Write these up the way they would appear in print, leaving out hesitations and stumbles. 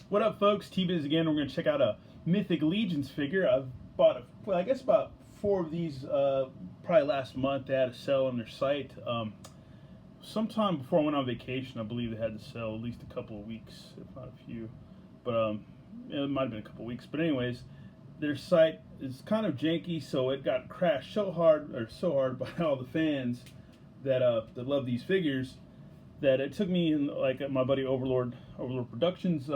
What up, folks? T-Biz again. We're going to check out a Mythic Legions figure. I've bought, I guess about 4 of these probably last month. They had a sale on their site. Sometime before I went on vacation, I believe they had the sale at least a couple of weeks, if not a few. But it might have been a couple of weeks. But anyways, their site is kind of janky, so it got crashed so hard by all the fans that love these figures, that it took me, like my buddy Overlord Productions,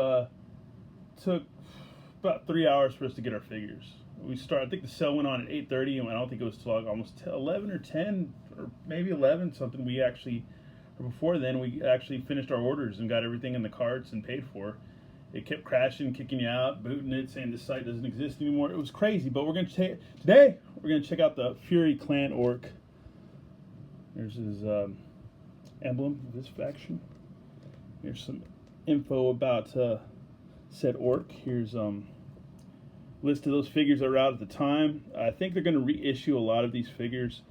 took about 3 hours for us to get our figures. I think the sale went on at 8:30, and I don't think it was till like almost 11 or 10 or maybe 11 something. Before then we actually finished our orders and got everything in the carts and paid for. It kept crashing, kicking you out, booting it, saying this site doesn't exist anymore. It was crazy. But today we're gonna check out the Fury Clan Orc. There's his emblem of this faction. Here's some info about said orc. Here's list of those figures that were out at the time. I think they're going to reissue a lot of these figures.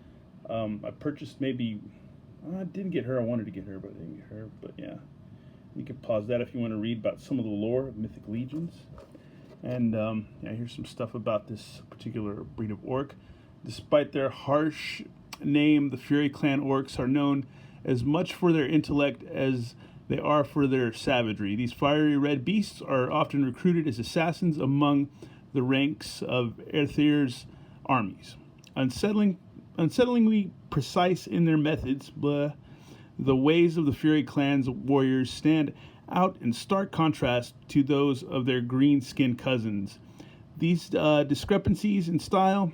I purchased I didn't get her. I wanted to get her, but I didn't get her. But yeah, you can pause that if you want to read about some of the lore of Mythic Legions. And yeah, here's some stuff about this particular breed of orc. Despite their harsh name, the Fury Clan orcs are known as much for their intellect as they are for their savagery. These fiery red beasts are often recruited as assassins among the ranks of Aether's armies. Unsettlingly precise in their methods, the ways of the Fury Clan's warriors stand out in stark contrast to those of their green-skinned cousins. These discrepancies in style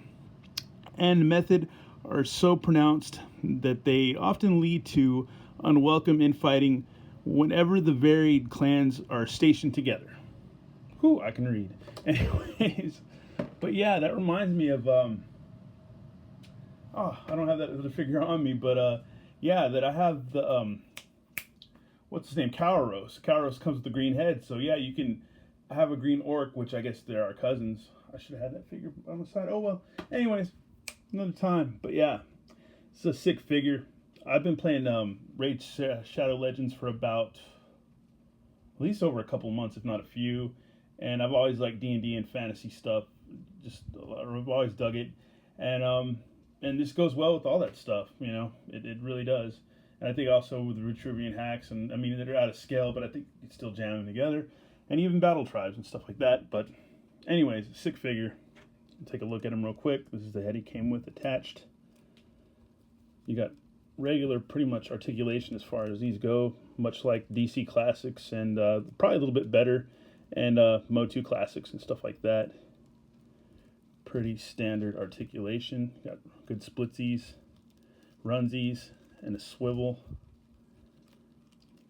and method are so pronounced that they often lead to unwelcome infighting whenever the varied clans are stationed together. Whew, I can read. Anyways, but yeah, that reminds me of I don't have that figure on me, but yeah, that I have the what's his name, Cowros. Cowros comes with the green head, so yeah, you can have a green orc, which I guess they're our cousins. I should have had that figure on the side. Oh well. Anyways, another time. But yeah, it's a sick figure. I've been playing Raid Shadow Legends for about at least over a couple months, if not a few. And I've always liked D&D and fantasy stuff. I've always dug it. And this goes well with all that stuff, you know. It really does. And I think also with the Vitruvian hacks, and I mean, they're out of scale, but I think it's still jamming together. And even battle tribes and stuff like that. But anyways, sick figure. Take a look at him real quick. This is the head he came with attached. You got regular, pretty much articulation as far as these go, much like DC Classics, and probably a little bit better, and Mo 2 Classics and stuff like that. Pretty standard articulation. Got good splitsies, runsies, and a swivel.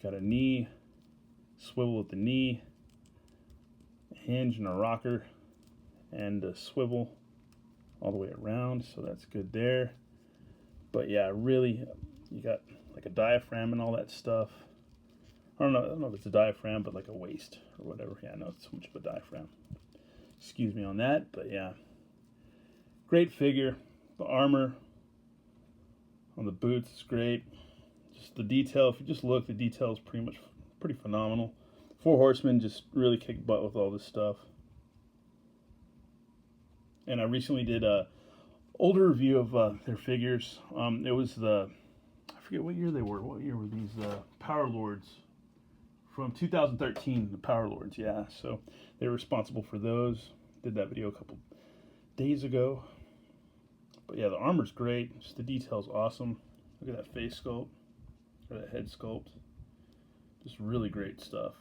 Got a knee, swivel at the knee, a hinge and a rocker, and a swivel all the way around, so that's good there. But yeah, really, you got like a diaphragm and all that stuff. I don't know if it's a diaphragm, but like a waist or whatever. Yeah, no, it's so much of a diaphragm. Excuse me on that, but yeah. Great figure. The armor on the boots is great. Just the detail, if you just look, the detail is pretty phenomenal. 4 Horsemen just really kick butt with all this stuff. And I recently did a older review of their figures. It was I forget what year they were. What year were these? Power Lords from 2013. The Power Lords, yeah. So they were responsible for those. Did that video a couple days ago. But yeah, the armor's great. Just the detail's awesome. Look at that face sculpt, or that head sculpt. Just really great stuff.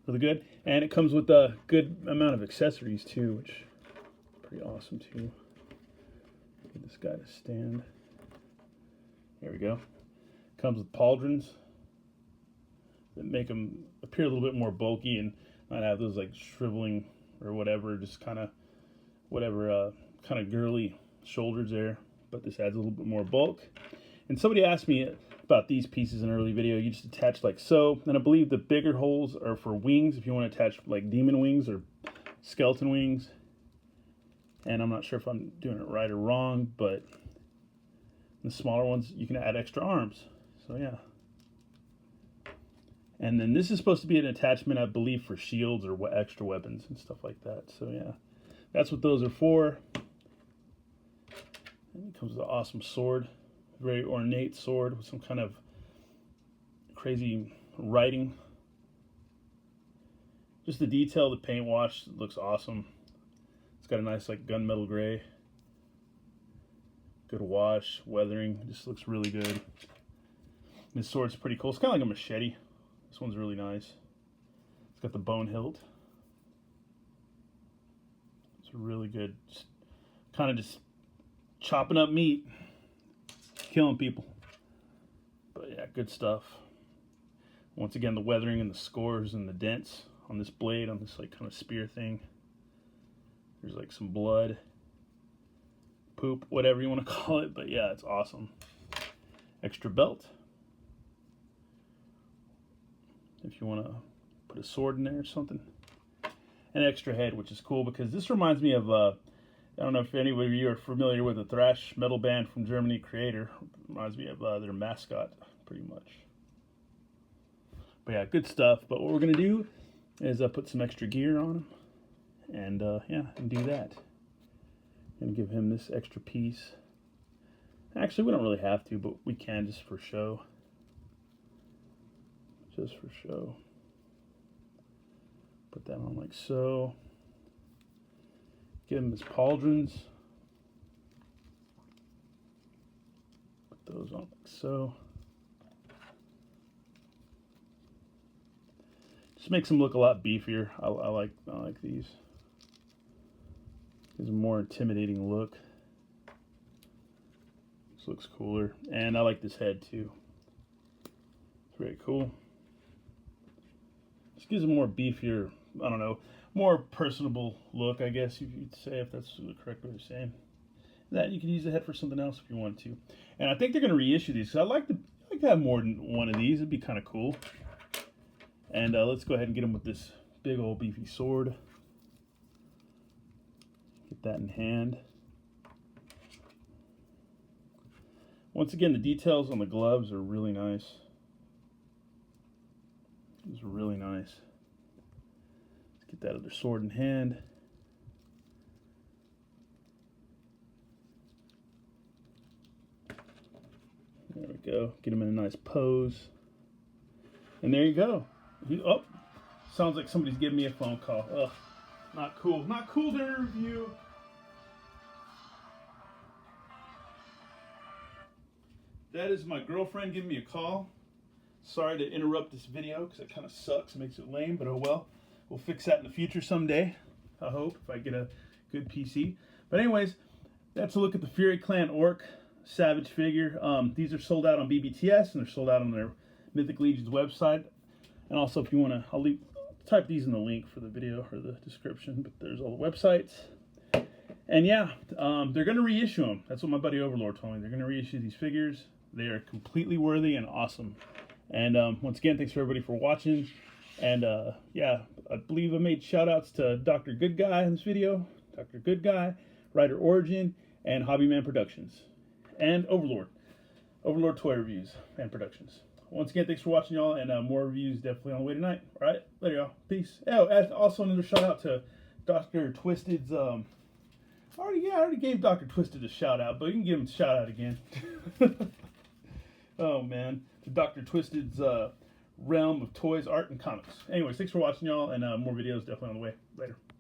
Really good. And it comes with a good amount of accessories too, which is pretty awesome too. Get this guy to stand. There we go. Comes with pauldrons that make them appear a little bit more bulky and not have those like shriveling or whatever, just kind of girly shoulders there. But this adds a little bit more bulk. And somebody asked me about these pieces in an early video. You just attach like so. And I believe the bigger holes are for wings, if you want to attach like demon wings or skeleton wings. And I'm not sure if I'm doing it right or wrong, but the smaller ones, you can add extra arms. So yeah. And then this is supposed to be an attachment, I believe, for shields or extra weapons and stuff like that. So yeah, that's what those are for. And it comes with an awesome sword, very ornate sword with some kind of crazy writing. Just the detail, the paint wash looks awesome. It's got a nice like gunmetal gray. Good wash, weathering, just looks really good. This sword's pretty cool. It's kind of like a machete. This one's really nice. It's got the bone hilt. It's really good. Kind of just chopping up meat, killing people. But yeah, good stuff. Once again, the weathering and the scores and the dents on this blade, on this like kind of spear thing. There's like some blood, poop, whatever you want to call it. But yeah, it's awesome. Extra belt. If you want to put a sword in there or something. An extra head, which is cool because this reminds me of, I don't know if any of you are familiar with the thrash metal band from Germany, Creator. Reminds me of their mascot, pretty much. But yeah, good stuff. But what we're going to do is put some extra gear on him. And yeah, and do that. And give him this extra piece. Actually, we don't really have to, but we can just for show. Just for show. Put that on like so. Give him his pauldrons. Put those on like so. Just makes them look a lot beefier. I like these. Gives a more intimidating look. This looks cooler. And I like this head too. It's very cool. Just gives a more beefier, I don't know, more personable look, I guess you'd say, if that's the correct way of saying that. You can use the head for something else if you want to. And I think they're going to reissue these. So I'd like to have more than one of these. It'd be kind of cool. And let's go ahead and get him with this big old beefy sword. Get that in hand. Once again, the details on the gloves are really nice. It's really nice. Let's get that other sword in hand. There we go. Get him in a nice pose. And there you go. Oh, sounds like somebody's giving me a phone call. Ugh, not cool. Not cool to interview. That is my girlfriend giving me a call. Sorry to interrupt this video because it kind of sucks. It makes it lame, but oh well. We'll fix that in the future someday. I hope, if I get a good PC. But anyways, that's a look at the Fury Clan Orc Savage figure. These are sold out on BBTS and they're sold out on their Mythic Legion's website. And also, if you want to, I'll type these in the link for the video or the description. But there's all the websites. And yeah, they're going to reissue them. That's what my buddy Overlord told me. They're going to reissue these figures. They are completely worthy and awesome. And once again, thanks for everybody for watching. And yeah, I believe I made shout outs to Dr. Good Guy in this video. Dr. Good Guy, Writer Origin, and Hobbyman Productions. And Overlord. Overlord Toy Reviews and Productions. Once again, thanks for watching, y'all. And more reviews definitely on the way tonight. All right, later, y'all. Peace. Oh, also another shout out to Dr. Twisted's. I already gave Dr. Twisted a shout out, but you can give him a shout out again. Oh man, to Dr. Twisted's realm of toys, art, and comics. Anyways, thanks for watching, y'all, and more videos definitely on the way. Later.